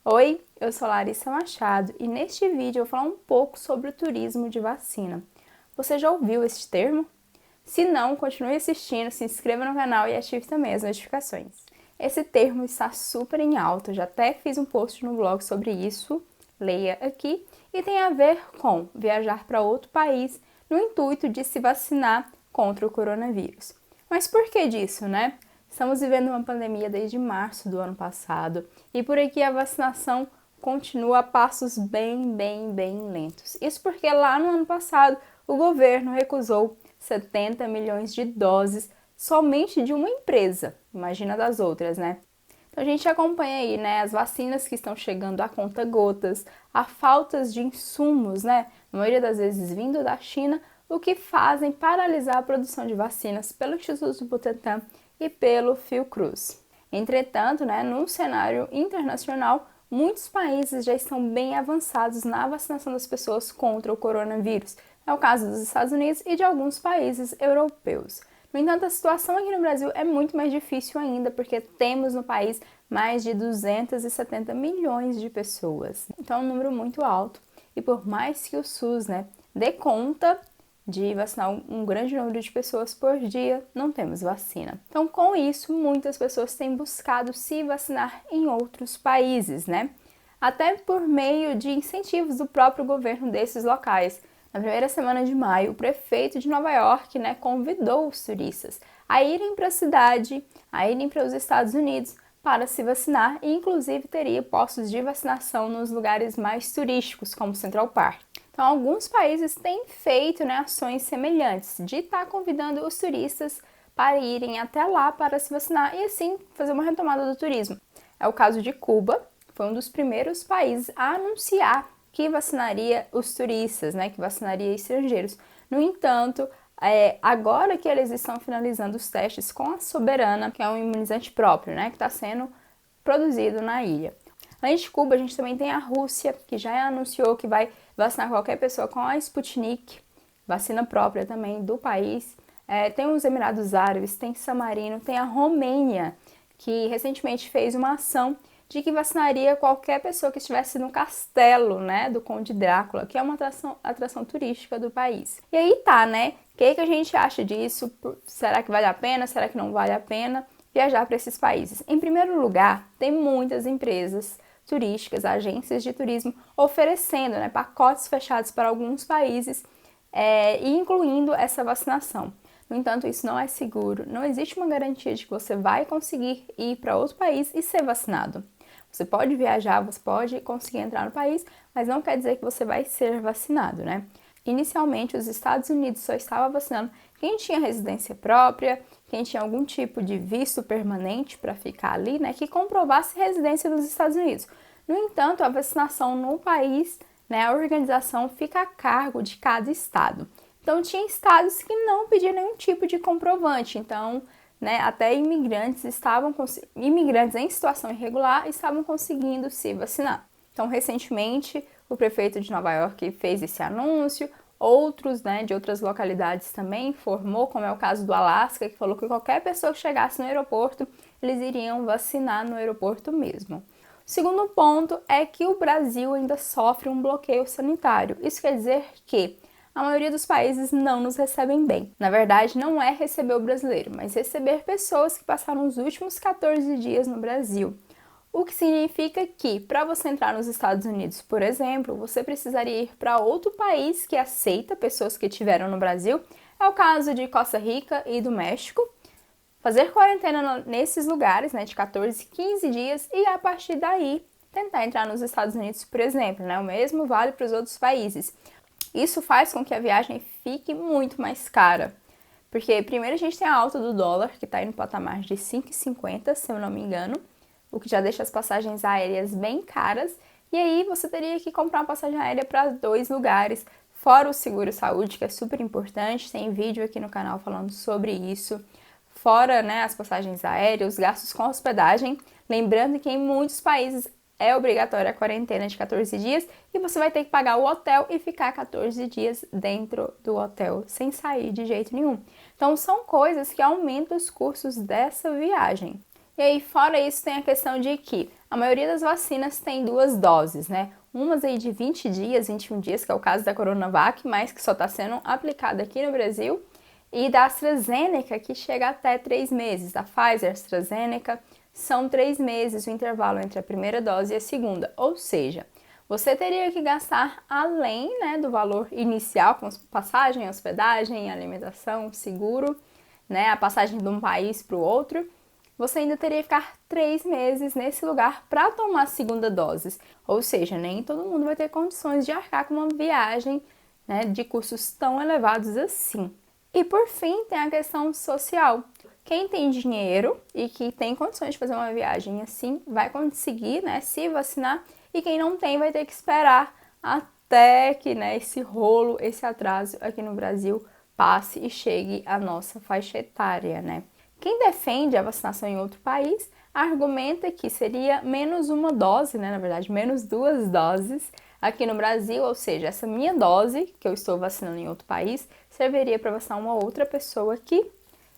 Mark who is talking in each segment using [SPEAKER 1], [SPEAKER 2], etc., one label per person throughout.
[SPEAKER 1] Oi, eu sou Larissa Machado e neste vídeo eu vou falar um pouco sobre o turismo de vacina. Você já ouviu esse termo? Se não, continue assistindo, se inscreva no canal e ative também as notificações. Esse termo está super em alta, já até fiz um post no blog sobre isso, leia aqui, e tem a ver com viajar para outro país no intuito de se vacinar contra o coronavírus. Mas por que disso, né? Estamos vivendo uma pandemia desde março do ano passado e por aqui a vacinação continua a passos bem lentos. Isso porque lá no ano passado o governo recusou 70 milhões de doses somente de uma empresa, imagina das outras, né? Então a gente acompanha aí, né, as vacinas que estão chegando a conta-gotas, a faltas de insumos, né, na maioria das vezes vindo da China, o que fazem paralisar a produção de vacinas pelo Instituto Butantan e pelo Fiocruz. Entretanto, né, num cenário internacional, muitos países já estão bem avançados na vacinação das pessoas contra o coronavírus. É o caso dos Estados Unidos e de alguns países europeus. No entanto, a situação aqui no Brasil é muito mais difícil ainda, porque temos no país mais de 270 milhões de pessoas. Então é um número muito alto. E por mais que o SUS, né, dê conta de vacinar um grande número de pessoas por dia, não temos vacina. Então, com isso, muitas pessoas têm buscado se vacinar em outros países, né? Até por meio de incentivos do próprio governo desses locais. Na primeira semana de maio, o prefeito de Nova York, né, convidou os turistas a irem para a cidade, a irem para os Estados Unidos para se vacinar e, inclusive, teria postos de vacinação nos lugares mais turísticos, como Central Park. Então, alguns países têm feito, né, ações semelhantes de estar convidando os turistas para irem até lá para se vacinar e, assim, fazer uma retomada do turismo. É o caso de Cuba, foi um dos primeiros países a anunciar que vacinaria os turistas, né, que vacinaria estrangeiros. No entanto, agora que eles estão finalizando os testes com a Soberana, que é um imunizante próprio, né, que está sendo produzido na ilha. Além de Cuba, a gente também tem a Rússia, que já anunciou que vai vacinar qualquer pessoa com a Sputnik, vacina própria também do país. Tem os Emirados Árabes, tem San Marino, tem a Romênia, que recentemente fez uma ação de que vacinaria qualquer pessoa que estivesse no castelo, né, do Conde Drácula, que é uma atração turística do país. E aí tá, né? O que a gente acha disso? Será que vale a pena? Será que não vale a pena viajar para esses países? Em primeiro lugar, tem muitas empresas turísticas, agências de turismo oferecendo, né, pacotes fechados para alguns países, incluindo essa vacinação. No entanto, isso não é seguro, não existe uma garantia de que você vai conseguir ir para outro país e ser vacinado. Você pode viajar, você pode conseguir entrar no país, mas não quer dizer que você vai ser vacinado, né? Inicialmente, os Estados Unidos só estavam vacinando quem tinha residência própria, quem tinha algum tipo de visto permanente para ficar ali, né, que comprovasse residência nos Estados Unidos. No entanto, a vacinação no país, né, a organização fica a cargo de cada estado. Então, tinha estados que não pediam nenhum tipo de comprovante. Então, né, até imigrantes em situação irregular estavam conseguindo se vacinar. Então, recentemente, o prefeito de Nova York fez esse anúncio, outros, né, de outras localidades também informou, como é o caso do Alasca, que falou que qualquer pessoa que chegasse no aeroporto, eles iriam vacinar no aeroporto mesmo. O segundo ponto é que o Brasil ainda sofre um bloqueio sanitário. Isso quer dizer que a maioria dos países não nos recebem bem. Na verdade, não é receber o brasileiro, mas receber pessoas que passaram os últimos 14 dias no Brasil. O que significa que, para você entrar nos Estados Unidos, por exemplo, você precisaria ir para outro país que aceita pessoas que estiveram no Brasil. É o caso de Costa Rica e do México. Fazer quarentena nesses lugares, né, de 14, 15 dias e, a partir daí, tentar entrar nos Estados Unidos, por exemplo, né? O mesmo vale para os outros países. Isso faz com que a viagem fique muito mais cara. Porque, primeiro, a gente tem a alta do dólar, que está aí no patamar de 5,50, se eu não me engano, o que já deixa as passagens aéreas bem caras. E aí, você teria que comprar uma passagem aérea para 2 lugares, fora o seguro-saúde, que é super importante. Tem vídeo aqui no canal falando sobre isso. fora, né, as passagens aéreas, os gastos com hospedagem. Lembrando que em muitos países é obrigatória a quarentena de 14 dias e você vai ter que pagar o hotel e ficar 14 dias dentro do hotel, sem sair de jeito nenhum. Então, são coisas que aumentam os custos dessa viagem. E aí, fora isso, tem a questão de que a maioria das vacinas tem 2 doses, né? Umas aí de 20 dias, 21 dias, que é o caso da Coronavac, mas que só está sendo aplicada aqui no Brasil, e da AstraZeneca, que chega até 3 meses. Da Pfizer, AstraZeneca, são 3 meses o intervalo entre a primeira dose e a segunda. Ou seja, você teria que gastar além, né, do valor inicial, com passagem, hospedagem, alimentação, seguro, né, a passagem de um país para o outro. Você ainda teria que ficar 3 meses nesse lugar para tomar a segunda dose. Ou seja, nem todo mundo vai ter condições de arcar com uma viagem, né, de custos tão elevados assim. E por fim, tem a questão social. Quem tem dinheiro e que tem condições de fazer uma viagem assim, vai conseguir, né, se vacinar. E quem não tem vai ter que esperar até que, né, esse rolo, esse atraso aqui no Brasil passe e chegue à nossa faixa etária, né? Quem defende a vacinação em outro país argumenta que seria menos uma dose, né, na verdade, menos 2 doses aqui no Brasil, ou seja, essa minha dose, que eu estou vacinando em outro país, serviria para vacinar uma outra pessoa aqui.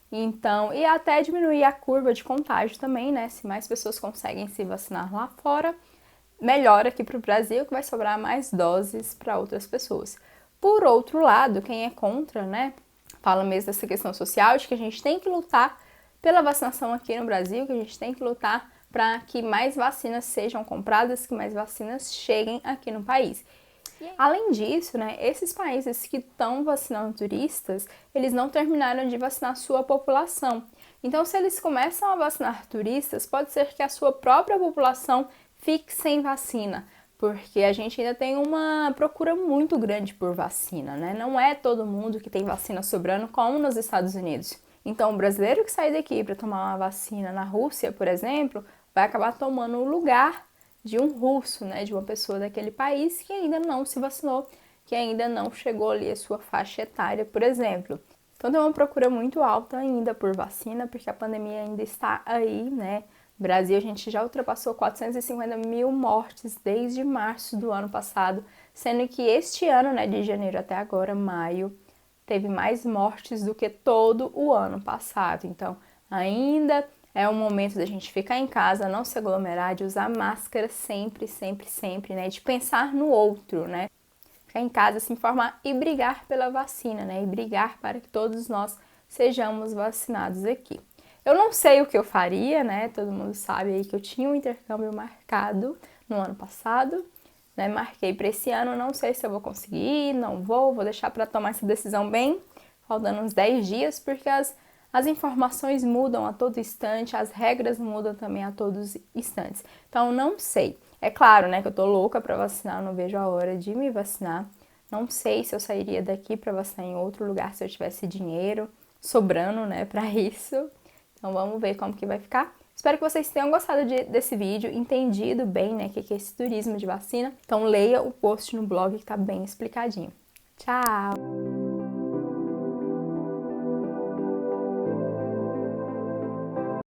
[SPEAKER 1] Então, e até diminuir a curva de contágio também, né? Se mais pessoas conseguem se vacinar lá fora, melhor aqui para o Brasil, que vai sobrar mais doses para outras pessoas. Por outro lado, quem é contra, né? Fala mesmo dessa questão social, de que a gente tem que lutar pela vacinação aqui no Brasil, que a gente tem que lutar para que mais vacinas sejam compradas, que mais vacinas cheguem aqui no país. Além disso, né, esses países que estão vacinando turistas, eles não terminaram de vacinar a sua população. Então, se eles começam a vacinar turistas, pode ser que a sua própria população fique sem vacina, porque a gente ainda tem uma procura muito grande por vacina, né? Não é todo mundo que tem vacina sobrando, como nos Estados Unidos. Então, o brasileiro que sai daqui para tomar uma vacina na Rússia, por exemplo, vai acabar tomando o lugar de um russo, né, de uma pessoa daquele país que ainda não se vacinou, que ainda não chegou ali a sua faixa etária, por exemplo. Então tem uma procura muito alta ainda por vacina, porque a pandemia ainda está aí, né? No Brasil, a gente já ultrapassou 450 mil mortes desde março do ano passado, sendo que este ano, né, de janeiro até agora, maio, teve mais mortes do que todo o ano passado. Então, ainda é o momento da gente ficar em casa, não se aglomerar, de usar máscara sempre, sempre, sempre, né? De pensar no outro, né? Ficar em casa, se informar e brigar pela vacina, né? E brigar para que todos nós sejamos vacinados aqui. Eu não sei o que eu faria, né? Todo mundo sabe aí que eu tinha um intercâmbio marcado no ano passado, né? Marquei para esse ano, não sei se eu vou conseguir, não vou deixar para tomar essa decisão bem, faltando uns 10 dias, porque as informações mudam a todo instante, as regras mudam também a todos instantes. Então, não sei. É claro, né, que eu tô louca para vacinar, não vejo a hora de me vacinar. Não sei se eu sairia daqui para vacinar em outro lugar se eu tivesse dinheiro sobrando, né, para isso. Então, vamos ver como que vai ficar. Espero que vocês tenham gostado desse vídeo, entendido bem, né, o que é esse turismo de vacina. Então, leia o post no blog que tá bem explicadinho. Tchau!